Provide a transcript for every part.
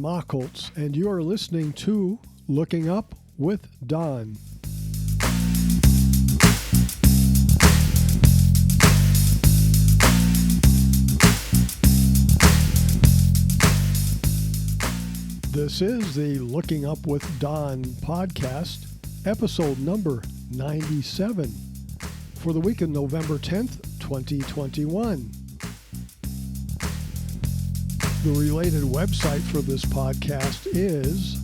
Mockholtz, and you are listening to Looking Up with Don. This is the Looking Up with Don podcast, episode number 97, for the week of November 10th, 2021. The related website for this podcast is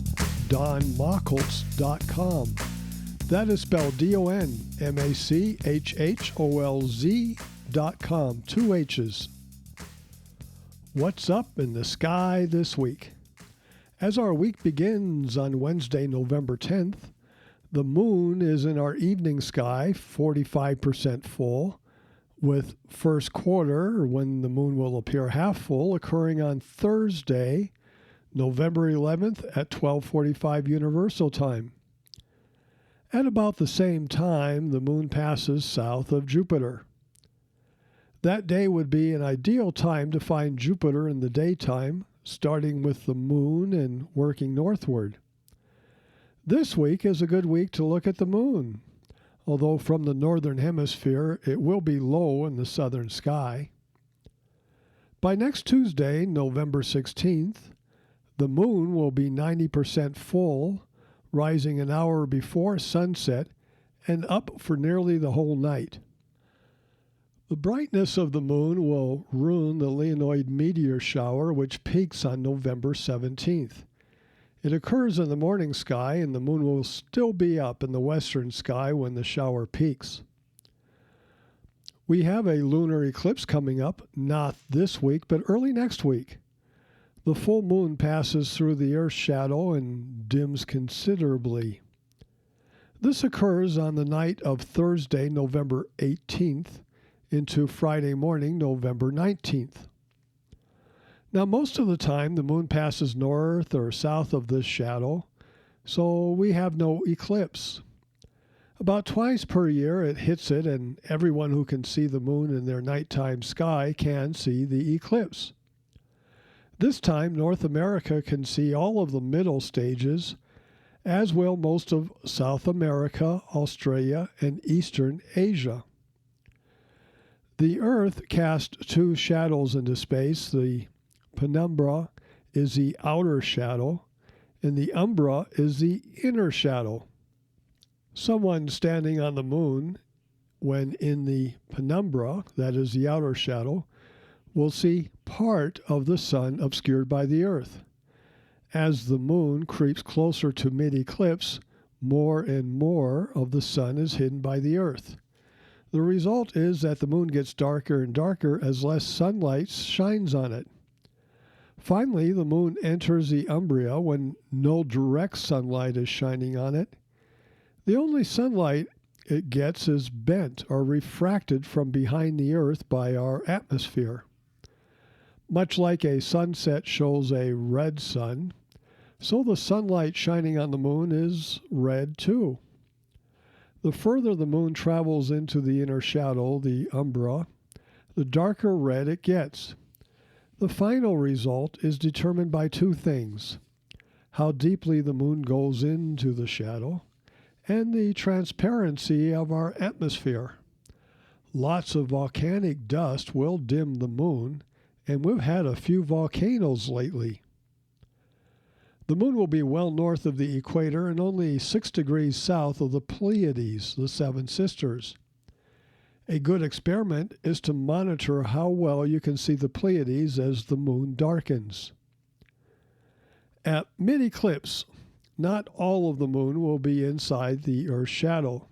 donmockholtz.com. That is spelled DONMACHHOLZ.com, 2 H's. What's up in the sky this week? As our week begins on Wednesday, November 10th, the moon is in our evening sky, 45% full, with first quarter, when the moon will appear half full, occurring on Thursday, November 11th at 12:45 Universal Time. At about the same time, the moon passes south of Jupiter. That day would be an ideal time to find Jupiter in the daytime, starting with the moon and working northward. This week is a good week to look at the moon, although from the northern hemisphere it will be low in the southern sky. By next Tuesday, November 16th, the moon will be 90% full, rising an hour before sunset and up for nearly the whole night. The brightness of the moon will ruin the LUWD meteor shower, which peaks on November 17th. It occurs in the morning sky, and the moon will still be up in the western sky when the shower peaks. We have a lunar eclipse coming up, not this week, but early next week. The full moon passes through the Earth's shadow and dims considerably. This occurs on the night of Thursday, November 18th, into Friday morning, November 19th. Now, most of the time, the moon passes north or south of this shadow, so we have no eclipse. About twice per year it hits it, and everyone who can see the moon in their nighttime sky can see the eclipse. This time, North America can see all of the middle stages, as will most of South America, Australia, and Eastern Asia. The Earth casts two shadows into space. The penumbra is the outer shadow, and the umbra is the inner shadow. Someone standing on the moon, when in the penumbra, that is the outer shadow, will see part of the sun obscured by the Earth. As the moon creeps closer to mid-eclipse, more and more of the sun is hidden by the Earth. The result is that the moon gets darker and darker as less sunlight shines on it. Finally, the moon enters the umbra when no direct sunlight is shining on it. The only sunlight it gets is bent or refracted from behind the Earth by our atmosphere. Much like a sunset shows a red sun, so the sunlight shining on the moon is red too. The further the moon travels into the inner shadow, the umbra, the darker red it gets. The final result is determined by two things: how deeply the moon goes into the shadow, and the transparency of our atmosphere. Lots of volcanic dust will dim the moon, and we've had a few volcanoes lately. The moon will be well north of the equator and only 6 degrees south of the Pleiades, the Seven Sisters. A good experiment is to monitor how well you can see the Pleiades as the moon darkens. At mid-eclipse, not all of the moon will be inside the Earth's shadow.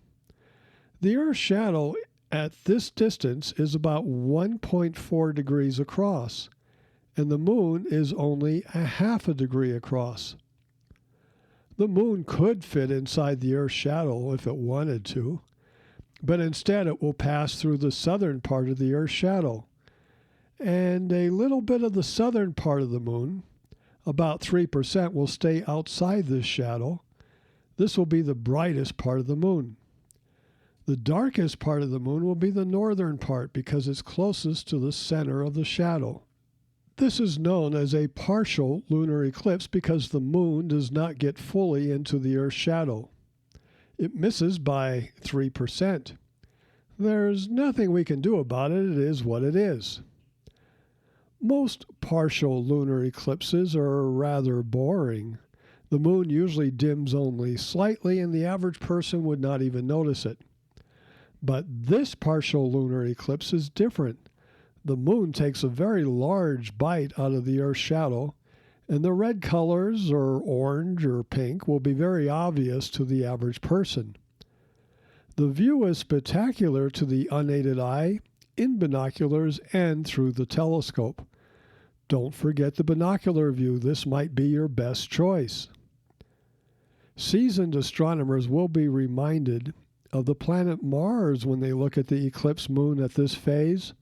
The Earth's shadow at this distance is about 1.4 degrees across, and the moon is only a half a degree across. The moon could fit inside the Earth's shadow if it wanted to, but instead it will pass through the southern part of the Earth's shadow, and a little bit of the southern part of the moon, about 3%, will stay outside this shadow. This will be the brightest part of the moon. The darkest part of the moon will be the northern part because it's closest to the center of the shadow. This is known as a partial lunar eclipse because the moon does not get fully into the Earth's shadow. It misses by 3%. There's nothing we can do about it. It is what it is. Most partial lunar eclipses are rather boring. The moon usually dims only slightly, and the average person would not even notice it. But this partial lunar eclipse is different. The moon takes a very large bite out of the Earth's shadow, and the red colors, or orange or pink, will be very obvious to the average person. The view is spectacular to the unaided eye, in binoculars, and through the telescope. Don't forget the binocular view. This might be your best choice. Seasoned astronomers will be reminded of the planet Mars when they look at the eclipse moon at this phase.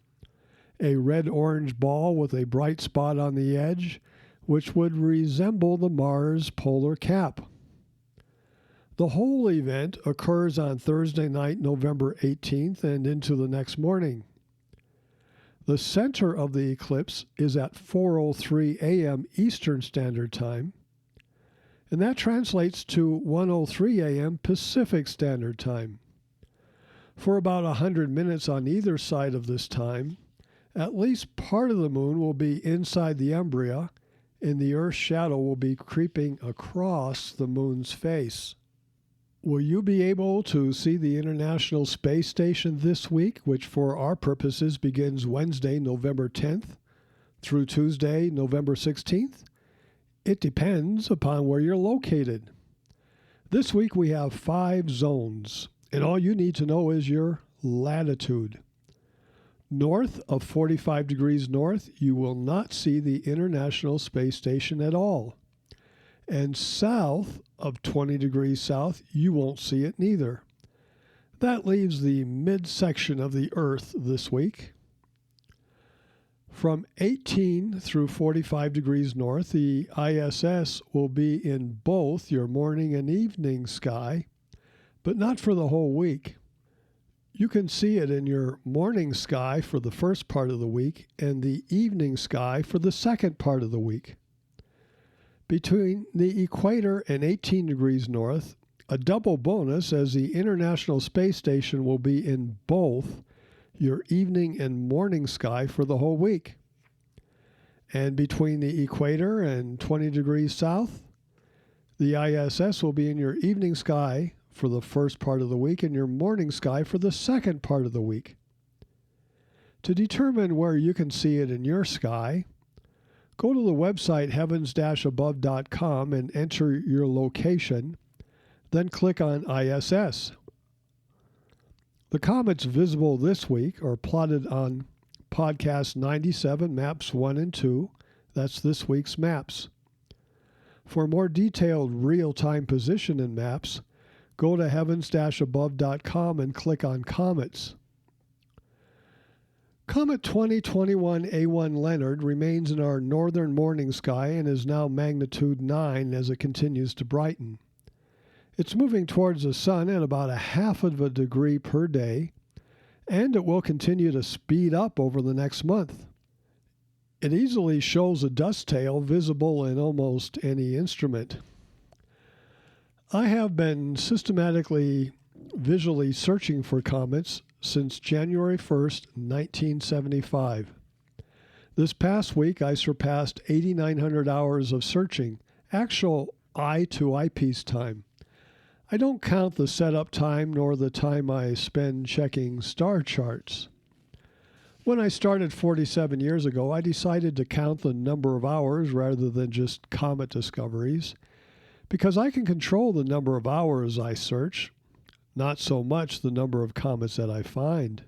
A red-orange ball with a bright spot on the edge, which would resemble the Mars polar cap. The whole event occurs on Thursday night, November 18th, and into the next morning. The center of the eclipse is at 4:03 a.m. Eastern Standard Time, and that translates to 1:03 a.m. Pacific Standard Time. For about 100 minutes on either side of this time, at least part of the moon will be inside the umbra, and the Earth's shadow will be creeping across the moon's face. Will you be able to see the International Space Station this week, which for our purposes begins Wednesday, November 10th, through Tuesday, November 16th? It depends upon where you're located. This week we have 5 zones, and all you need to know is your latitude. North of 45 degrees north, you will not see the International Space Station at all. And south of 20 degrees south, you won't see it neither. That leaves the midsection of the Earth this week. From 18 through 45 degrees north, the ISS will be in both your morning and evening sky, but not for the whole week. You can see it in your morning sky for the first part of the week and the evening sky for the second part of the week. Between the equator and 18 degrees north, a double bonus as the International Space Station will be in both your evening and morning sky for the whole week. And between the equator and 20 degrees south, the ISS will be in your evening sky for the first part of the week and your morning sky for the second part of the week. To determine where you can see it in your sky, go to the website heavens-above.com and enter your location, then click on ISS. The comets visible this week are plotted on podcast 97, maps 1 and 2. That's this week's maps. For more detailed real-time position in maps, go to heavens-above.com and click on Comets. Comet 2021 A1 Leonard remains in our northern morning sky and is now magnitude 9 as it continues to brighten. It's moving towards the sun at about 0.5 degree per day, and it will continue to speed up over the next month. It easily shows a dust tail visible in almost any instrument. I have been systematically visually searching for comets since January 1st, 1975. This past week, I surpassed 8,900 hours of searching, actual eye to eyepiece time. I don't count the setup time nor the time I spend checking star charts. When I started 47 years ago, I decided to count the number of hours rather than just comet discoveries, because I can control the number of hours I search, not so much the number of comets that I find.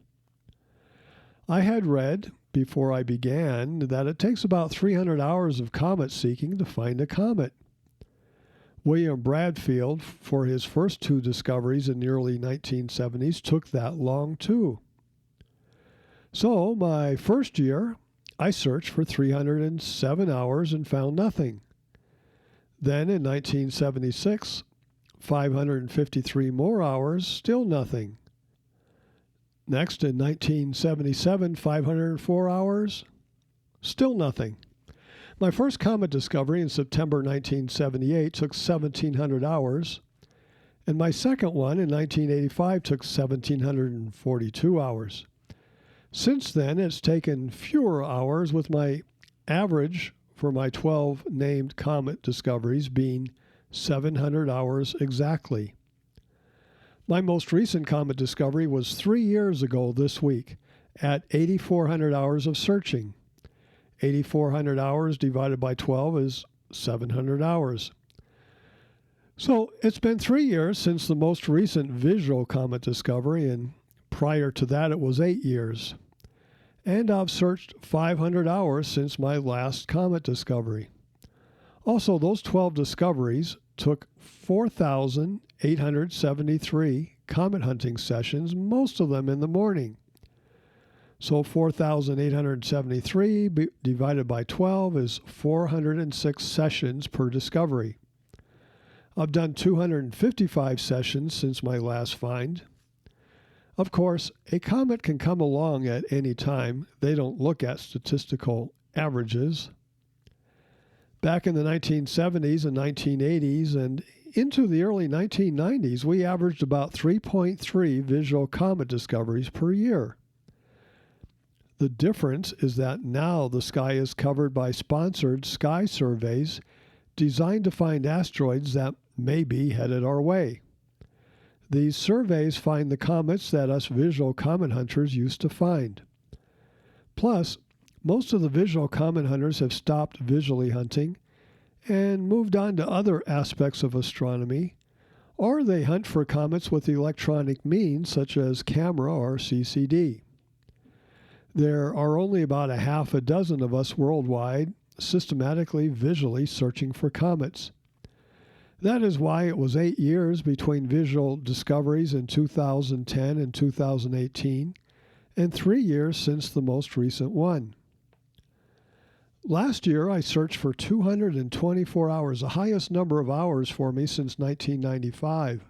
I had read, before I began, that it takes about 300 hours of comet seeking to find a comet. William Bradfield, for his first 2 discoveries in the early 1970s, took that long too. So, my first year, I searched for 307 hours and found nothing. Then in 1976, 553 more hours, still nothing. Next in 1977, 504 hours, still nothing. My first comet discovery in September 1978 took 1,700 hours, and my second one in 1985 took 1,742 hours. Since then, it's taken fewer hours, with my average for my 12 named comet discoveries being 700 hours exactly. My most recent comet discovery was 3 years ago this week at 8,400 hours of searching. 8,400 hours divided by 12 is 700 hours. So it's been 3 years since the most recent visual comet discovery, and prior to that it was 8 years. And I've searched 500 hours since my last comet discovery. Also, those 12 discoveries took 4,873 comet hunting sessions, most of them in the morning. So 4,873 divided by 12 is 406 sessions per discovery. I've done 255 sessions since my last find. Of course, a comet can come along at any time. They don't look at statistical averages. Back in the 1970s and 1980s and into the early 1990s, we averaged about 3.3 visual comet discoveries per year. The difference is that now the sky is covered by sponsored sky surveys designed to find asteroids that may be headed our way. These surveys find the comets that us visual comet hunters used to find. Plus, most of the visual comet hunters have stopped visually hunting and moved on to other aspects of astronomy, or they hunt for comets with electronic means such as camera or CCD. There are only about a half a dozen of us worldwide systematically visually searching for comets. That is why it was 8 years between visual discoveries in 2010 and 2018, and 3 years since the most recent one. Last year, I searched for 224 hours, the highest number of hours for me since 1995.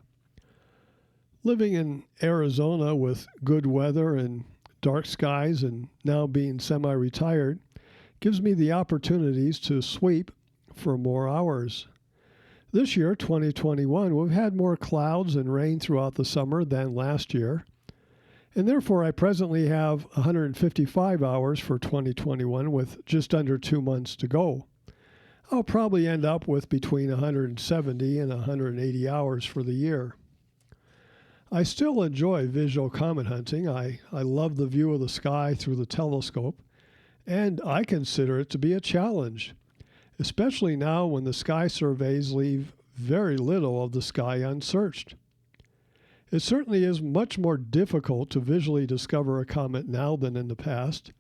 Living in Arizona with good weather and dark skies, and now being semi-retired, gives me the opportunities to sweep for more hours. This year, 2021, we've had more clouds and rain throughout the summer than last year, and therefore I presently have 155 hours for 2021 with just under 2 months to go. I'll probably end up with between 170 and 180 hours for the year. I still enjoy visual comet hunting. I love the view of the sky through the telescope, and I consider it to be a challenge, especially now when the sky surveys leave very little of the sky unsearched. It certainly is much more difficult to visually discover a comet now than in the past,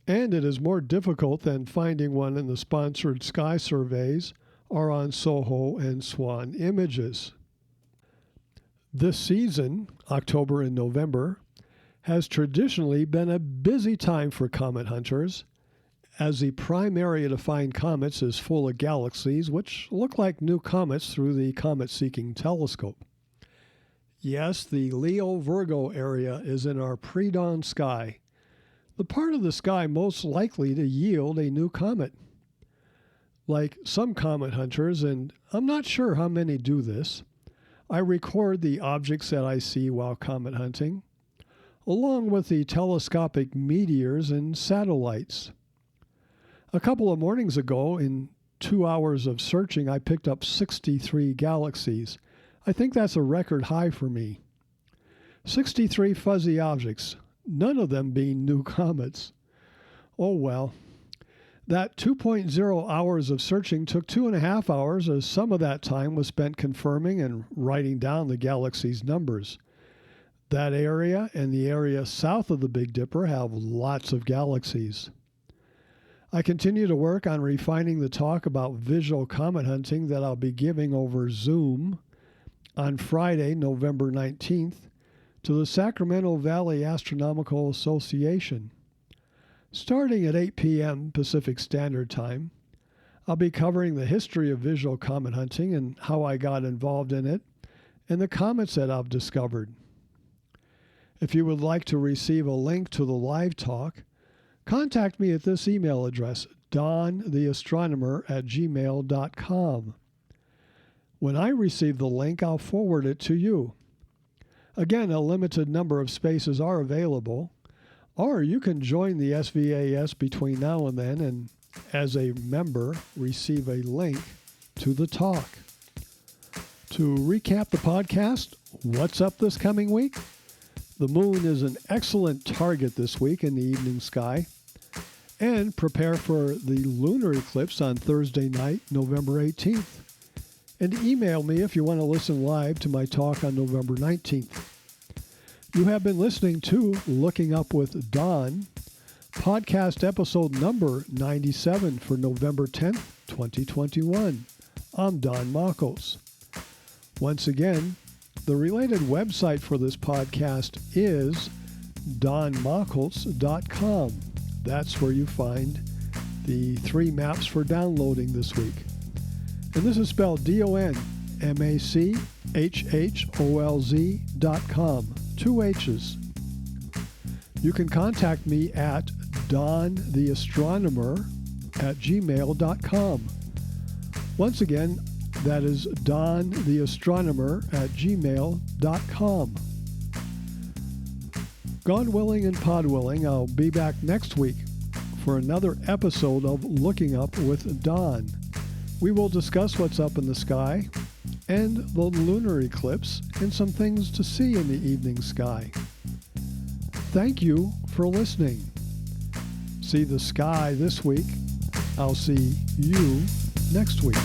and it is more difficult than finding one in the sponsored sky surveys or on SOHO and SWAN images. This season, October and November, has traditionally been a busy time for comet hunters, as the prime area to find comets is full of galaxies which look like new comets through the comet-seeking telescope. Yes, the Leo-Virgo area is in our pre-dawn sky, the part of the sky most likely to yield a new comet. Like some comet hunters, and I'm not sure how many do this, I record the objects that I see while comet hunting, along with the telescopic meteors and satellites. A couple of mornings ago, in 2 hours of searching, I picked up 63 galaxies. I think that's a record high for me. 63 fuzzy objects, none of them being new comets. Oh well. That 2.0 hours of searching took 2.5 hours, as some of that time was spent confirming and writing down the galaxy's numbers. That area and the area south of the Big Dipper have lots of galaxies. I continue to work on refining the talk about visual comet hunting that I'll be giving over Zoom on Friday, November 19th, to the Sacramento Valley Astronomical Association. Starting at 8 p.m. Pacific Standard Time, I'll be covering the history of visual comet hunting and how I got involved in it, and the comets that I've discovered. If you would like to receive a link to the live talk, contact me at this email address, dontheastronomer@gmail.com. When I receive the link, I'll forward it to you. Again, a limited number of spaces are available, or you can join the SVAS between now and then and, as a member, receive a link to the talk. To recap the podcast, what's up this coming week? The moon is an excellent target this week in the evening sky. And prepare for the lunar eclipse on Thursday night, November 18th. And email me if you want to listen live to my talk on November 19th. You have been listening to Looking Up with Don, podcast episode number 97 for November 10th, 2021. I'm Don Makos. Once again, the related website for this podcast is donmakos.com. That's where you find the 3 maps for downloading this week. And this is spelled DONMACHHOLZ.com. 2 H's. You can contact me at dontheastronomer@gmail.com. Once again, that is dontheastronomer@gmail.com. God willing and pod willing, I'll be back next week for another episode of Looking Up with Don. We will discuss what's up in the sky and the lunar eclipse and some things to see in the evening sky. Thank you for listening. See the sky this week. I'll see you next week.